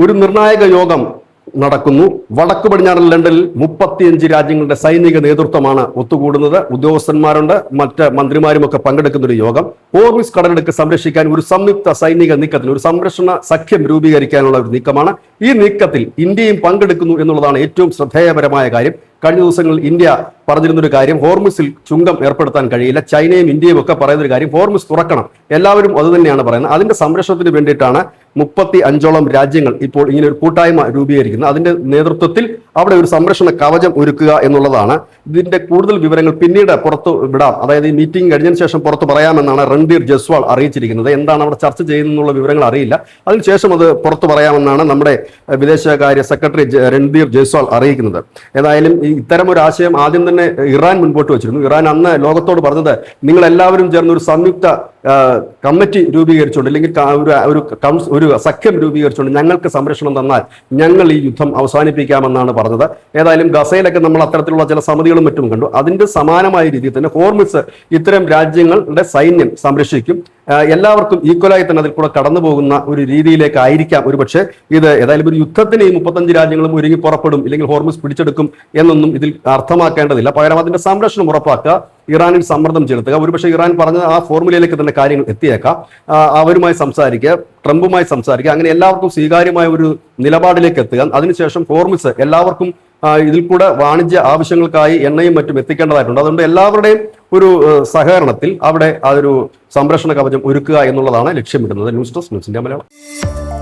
ഒരു നിർണായക യോഗം നടക്കുന്നു. വടക്കു പടിഞ്ഞാറൻ ലണ്ടനിൽ 35 രാജ്യങ്ങളുടെ സൈനിക നേതൃത്വമാണ് ഒത്തുകൂടുന്നത്. ഉദ്യോഗസ്ഥന്മാരുണ്ട്, മറ്റ് മന്ത്രിമാരുമൊക്കെ പങ്കെടുക്കുന്ന ഒരു യോഗം. ഹോർമുസ് കടലിടുക്ക് സംരക്ഷിക്കാൻ ഒരു സംയുക്ത സൈനിക നീക്കത്തിൽ ഒരു സംരക്ഷണ സഖ്യം രൂപീകരിക്കാനുള്ള ഒരു നീക്കമാണ്. ഈ നീക്കത്തിൽ ഇന്ത്യയും പങ്കെടുക്കുന്നു എന്നുള്ളതാണ് ഏറ്റവും ശ്രദ്ധേയപരമായ കാര്യം. കഴിഞ്ഞ ദിവസങ്ങളിൽ ഇന്ത്യ പറഞ്ഞിരുന്നൊരു കാര്യം, ഹോർമുസിൽ ചുങ്കം ഏർപ്പെടുത്താൻ കഴിയില്ല. ചൈനയും ഇന്ത്യയും ഒക്കെ പറയുന്നൊരു കാര്യം, ഹോർമുസ് തുറക്കണം. എല്ലാവരും അത് തന്നെയാണ് പറയുന്നത്. അതിന്റെ സംരക്ഷണത്തിന് വേണ്ടിയിട്ടാണ് 35ഓളം രാജ്യങ്ങൾ ഇപ്പോൾ ഇങ്ങനെ ഒരു കൂട്ടായ്മ രൂപീകരിക്കുന്നത്. അതിന്റെ നേതൃത്വത്തിൽ അവിടെ ഒരു സംരക്ഷണ കവചം ഒരുക്കുക എന്നുള്ളതാണ്. ഇതിന്റെ കൂടുതൽ വിവരങ്ങൾ പിന്നീട് പുറത്തു വിടാം, അതായത് ഈ മീറ്റിംഗ് കഴിഞ്ഞതിന് ശേഷം പുറത്തു പറയാമെന്നാണ് രൺധീർ ജയ്സ്വാൾ അറിയിച്ചിരിക്കുന്നത്. എന്താണ് അവിടെ ചർച്ച ചെയ്യുന്നുള്ള വിവരങ്ങൾ അറിയില്ല. അതിനുശേഷം അത് പുറത്തു പറയാമെന്നാണ് നമ്മുടെ വിദേശകാര്യ സെക്രട്ടറി രൺധീർ ജയ്സ്വാൾ അറിയിക്കുന്നത്. ഏതായാലും ഇത്തരം ഒരു ആശയം ആദ്യം തന്നെ ഇറാൻ മുൻപോട്ട് വെച്ചിരുന്നു. ഇറാൻ അന്ന് ലോകത്തോട് പറഞ്ഞത്, നിങ്ങൾ എല്ലാവരും ചേർന്ന് ഒരു സംയുക്ത കമ്മിറ്റി രൂപീകരിച്ചുകൊണ്ട് അല്ലെങ്കിൽ ഒരു സഖ്യം രൂപീകരിച്ചുകൊണ്ട് ഞങ്ങൾക്ക് സംരക്ഷണം തന്നാൽ ഞങ്ങൾ ഈ യുദ്ധം അവസാനിപ്പിക്കാമെന്നാണ് പറഞ്ഞത്. ഏതായാലും ഗസയിലൊക്കെ നമ്മൾ അത്തരത്തിലുള്ള ചില സമിതികളും മറ്റും കണ്ടു. അതിന്റെ സമാനമായ രീതിയിൽ തന്നെ ഹോർമുസ് ഇത്തരം രാജ്യങ്ങളുടെ സൈന്യം സംരക്ഷിക്കും. എല്ലാവർക്കും ഈക്വലായി തന്നെ അതിൽ കൂടെ കടന്നു പോകുന്ന ഒരു രീതിയിലേക്ക് ആയിരിക്കാം ഒരുപക്ഷെ ഇത്. ഏതായാലും ഒരു യുദ്ധത്തിന് ഈ 35 രാജ്യങ്ങളും ഒരുങ്ങി പുറപ്പെടും, ഇല്ലെങ്കിൽ ഹോർമുസ് പിടിച്ചെടുക്കും എന്നൊന്നും ഇതിൽ അർത്ഥമാക്കേണ്ടതില്ല. പകരം അതിന്റെ സംരക്ഷണം ഉറപ്പാക്കുക, ഇറാനിൽ സമ്മർദ്ദം ചെലുത്തുക. ഒരുപക്ഷെ ഇറാൻ പറഞ്ഞ ആ ഫോർമുലയിലേക്ക് തന്നെ കാര്യങ്ങൾ എത്തിയേക്കാം. അവരുമായി സംസാരിക്കുക, ട്രംപുമായി സംസാരിക്കുക, അങ്ങനെ എല്ലാവർക്കും സ്വീകാര്യമായ ഒരു നിലപാടിലേക്ക് എത്തുക. അതിനുശേഷം ഹോർമുസ് എല്ലാവർക്കും ഇതിൽ കൂടെ വാണിജ്യ ആവശ്യങ്ങൾക്കായി എണ്ണയും മറ്റും എത്തിക്കേണ്ടതായിട്ടുണ്ട്. അതുകൊണ്ട് എല്ലാവരുടെയും ഒരു സഹകരണത്തിൽ അവിടെ അതൊരു സംരക്ഷണ കവചം ഒരുക്കുക എന്നുള്ളതാണ് ലക്ഷ്യമിടുന്നത്. News desk, news India Malayalam.